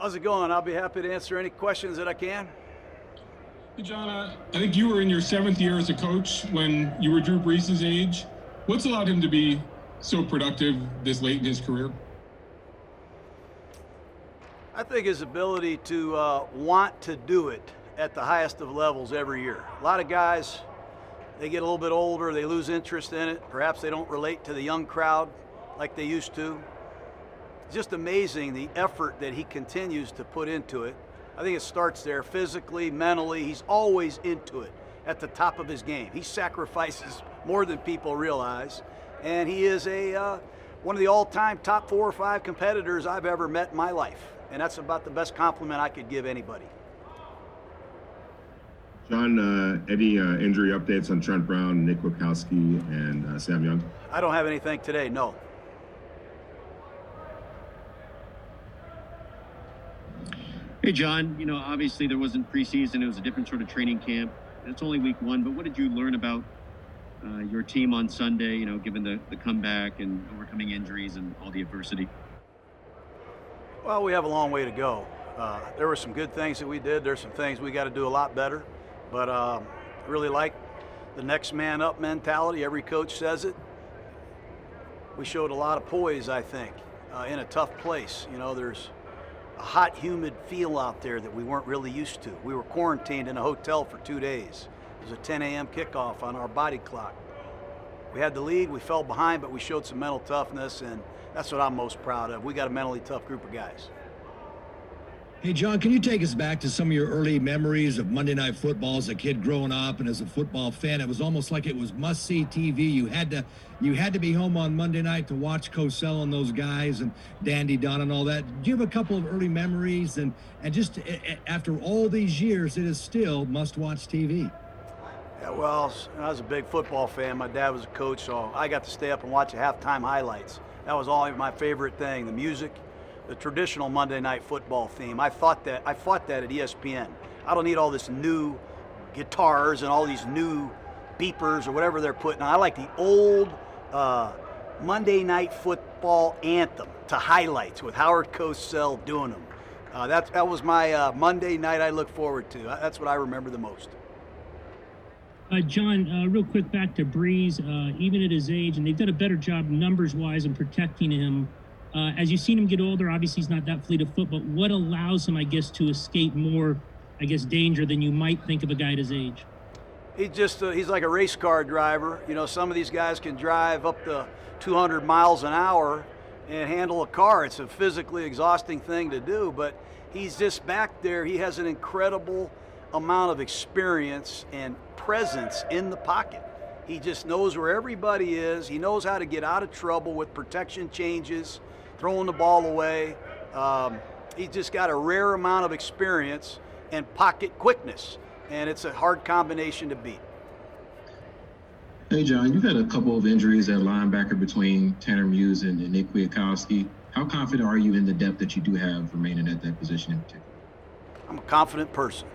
How's it going? I'll be happy to answer any questions that I can. Hey, Jon, I think you were in your 7th year as a coach when you were Drew Brees' age. What's allowed him to be so productive this late in his career? I think his ability to want to do it at the highest of levels every year. A lot of guys, they get a little bit older, they lose interest in it. Perhaps they don't relate to the young crowd like they used to. It's just amazing the effort that he continues to put into it. I think it starts there physically, mentally. He's always into it at the top of his game. He sacrifices more than people realize. And he is one of the all-time top 4 or 5 competitors I've ever met in my life. And that's about the best compliment I could give anybody. Jon, any injury updates on Trent Brown, Nick Witkowski, and Sam Young? I don't have anything today, no. Hey, Jon, obviously there wasn't preseason. It was a different sort of training camp. It's only week 1, but what did you learn about your team on Sunday, given the comeback and overcoming injuries and all the adversity? Well, we have a long way to go. There were some good things that we did. There's some things we got to do a lot better. But I really like the next man up mentality. Every coach says it. We showed a lot of poise, I think, in a tough place. There's a hot, humid feel out there that we weren't really used to. We were quarantined in a hotel for 2 days. It was a 10 a.m. kickoff on our body clock. We had the lead, we fell behind, but we showed some mental toughness, and that's what I'm most proud of. We got a mentally tough group of guys. Hey, Jon, can you take us back to some of your early memories of Monday Night Football as a kid growing up and as a football fan? It was almost like it was must-see TV. You had to be home on Monday night to watch Cosell and those guys and Dandy Don and all that. Do you have a couple of early memories? And just after all these years, it is still must-watch TV. Yeah, well, I was a big football fan. My dad was a coach, so I got to stay up and watch the halftime highlights. That was always my favorite thing, the music. The traditional Monday Night Football theme. I fought that at ESPN. I don't need all this new guitars and all these new beepers or whatever they're putting on. I like the old Monday Night Football anthem to highlights with Howard Cosell doing them. That was my Monday night I look forward to. That's what I remember the most. Jon, real quick back to Brees, even at his age, and they've done a better job numbers-wise in protecting him. As you've seen him get older, obviously he's not that fleet of foot, but what allows him, to escape more, danger than you might think of a guy at his age? He's like a race car driver. Some of these guys can drive up to 200 miles an hour and handle a car. It's a physically exhausting thing to do, but he's just back there. He has an incredible amount of experience and presence in the pocket. He just knows where everybody is. He knows how to get out of trouble with protection changes, throwing the ball away. He's just got a rare amount of experience and pocket quickness, and it's a hard combination to beat. Hey, Jon, you've had a couple of injuries at linebacker between Tanner Muse and Nick Witkowski. How confident are you in the depth that you do have remaining at that position in particular? I'm a confident person.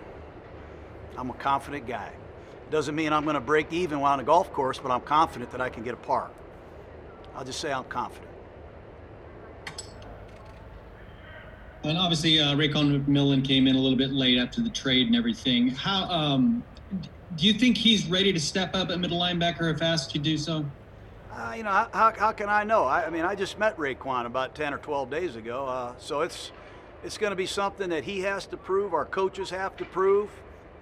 I'm a confident guy. Doesn't mean I'm going to break even while on a golf course, but I'm confident that I can get a par. I'll just say I'm confident. And obviously, Raekwon McMillan came in a little bit late after the trade and everything. How do you think he's ready to step up at middle linebacker if asked to do so? How can I know? I just met Raekwon about 10 or 12 days ago, so it's going to be something that he has to prove, our coaches have to prove,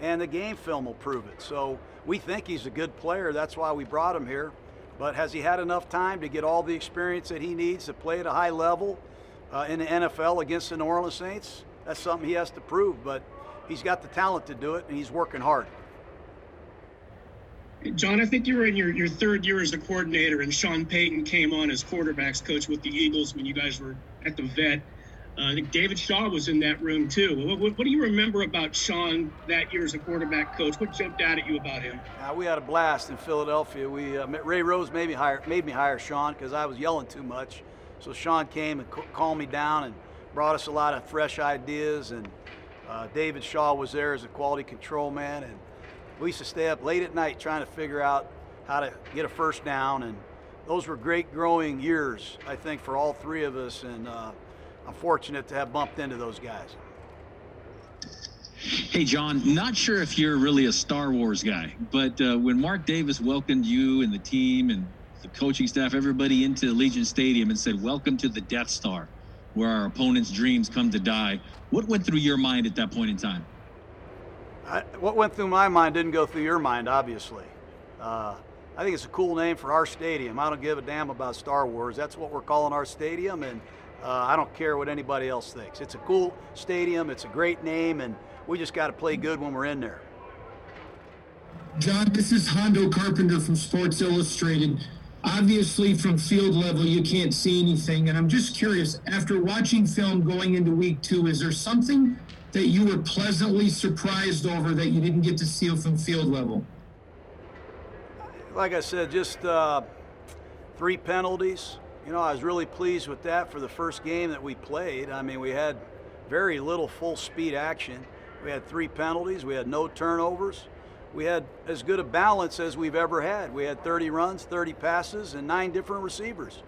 and the game film will prove it. So we think he's a good player. That's why we brought him here. But has he had enough time to get all the experience that he needs to play at a high level in the NFL against the New Orleans Saints? That's something he has to prove, but he's got the talent to do it, and he's working hard. Jon, I think you were in your 3rd year as a coordinator, and Sean Payton came on as quarterbacks coach with the Eagles when you guys were at the vet. I think David Shaw was in that room too. What do you remember about Sean that year as a quarterback coach? What jumped out at you about him? We had a blast in Philadelphia. Ray Rose made me hire Sean because I was yelling too much. So Sean came and calmed me down and brought us a lot of fresh ideas. And David Shaw was there as a quality control man. And we used to stay up late at night trying to figure out how to get a first down. And those were great growing years, I think, for all 3 of us. And I'm fortunate to have bumped into those guys. Hey, Jon, not sure if you're really a Star Wars guy, but when Mark Davis welcomed you and the team and the coaching staff, everybody into Allegiant Stadium and said, "Welcome to the Death Star, where our opponents' dreams come to die," what went through your mind at that point in time? What went through my mind didn't go through your mind, obviously. I think it's a cool name for our stadium. I don't give a damn about Star Wars. That's what we're calling our stadium, and I don't care what anybody else thinks. It's a cool stadium. It's a great name, and we just got to play good when we're in there. Jon, this is Hondo Carpenter from Sports Illustrated. Obviously, from field level, you can't see anything, and I'm just curious, after watching film going into week 2, is there something that you were pleasantly surprised over that you didn't get to see from field level? Like I said, just 3 penalties. You know, I was really pleased with that for the first game that we played. I mean, we had very little full speed action. We had 3 penalties. We had no turnovers. We had as good a balance as we've ever had. We had 30 runs, 30 passes, and 9 different receivers.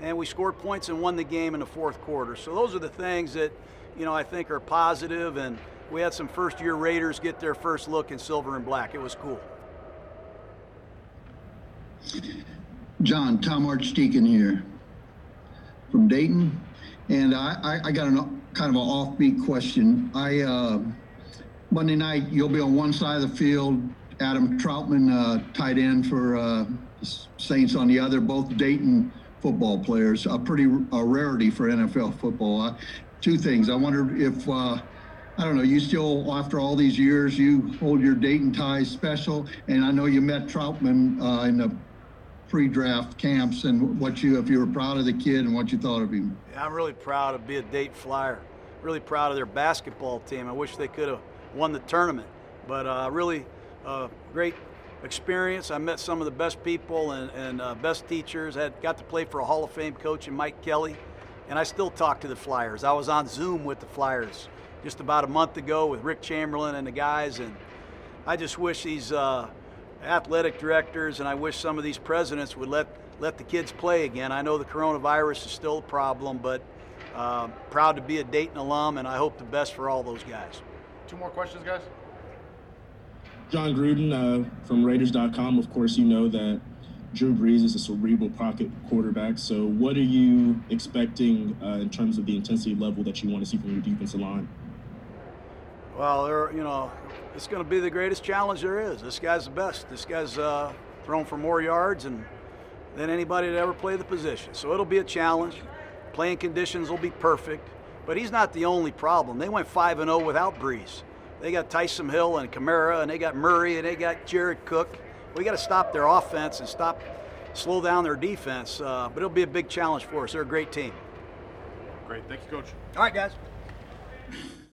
And we scored points and won the game in the 4th quarter. So those are the things that, you know, I think are positive. And we had some first-year Raiders get their first look in silver and black. It was cool. Jon, Tom Archdeacon here from Dayton, and I got kind of an offbeat question. Monday night you'll be on one side of the field, Adam Troutman, tight end for Saints on the other, both Dayton football players, a rarity for NFL football. 2 things. I wondered if I don't know, you still, after all these years, you hold your Dayton ties special, and I know you met Troutman in the pre-draft camps, and if you were proud of the kid and what you thought of him. Yeah, I'm really proud to be a Dayton Flyer. Really proud of their basketball team. I wish they could have won the tournament, but really great experience. I met some of the best people and best teachers. Got to play for a Hall of Fame coach in Mike Kelly, and I still talk to the Flyers. I was on Zoom with the Flyers just about a month ago with Rick Chamberlain and the guys, and I just wish these athletic directors and I wish some of these presidents would let the kids play again. I know the coronavirus is still a problem, but proud to be a Dayton alum, and I hope the best for all those guys. 2 more questions, guys. Jon Gruden from Raiders.com. Of course, you know that Drew Brees is a cerebral pocket quarterback. So what are you expecting in terms of the intensity level that you want to see from your defensive line? Well, it's going to be the greatest challenge there is. This guy's the best. This guy's thrown for more yards than anybody that ever played the position. So it'll be a challenge. Playing conditions will be perfect. But he's not the only problem. They went 5-0 without Brees. They got Taysom Hill and Kamara, and they got Murray, and they got Jared Cook. We got to stop their offense and slow down their defense. But it'll be a big challenge for us. They're a great team. Great. Thank you, Coach. All right, guys.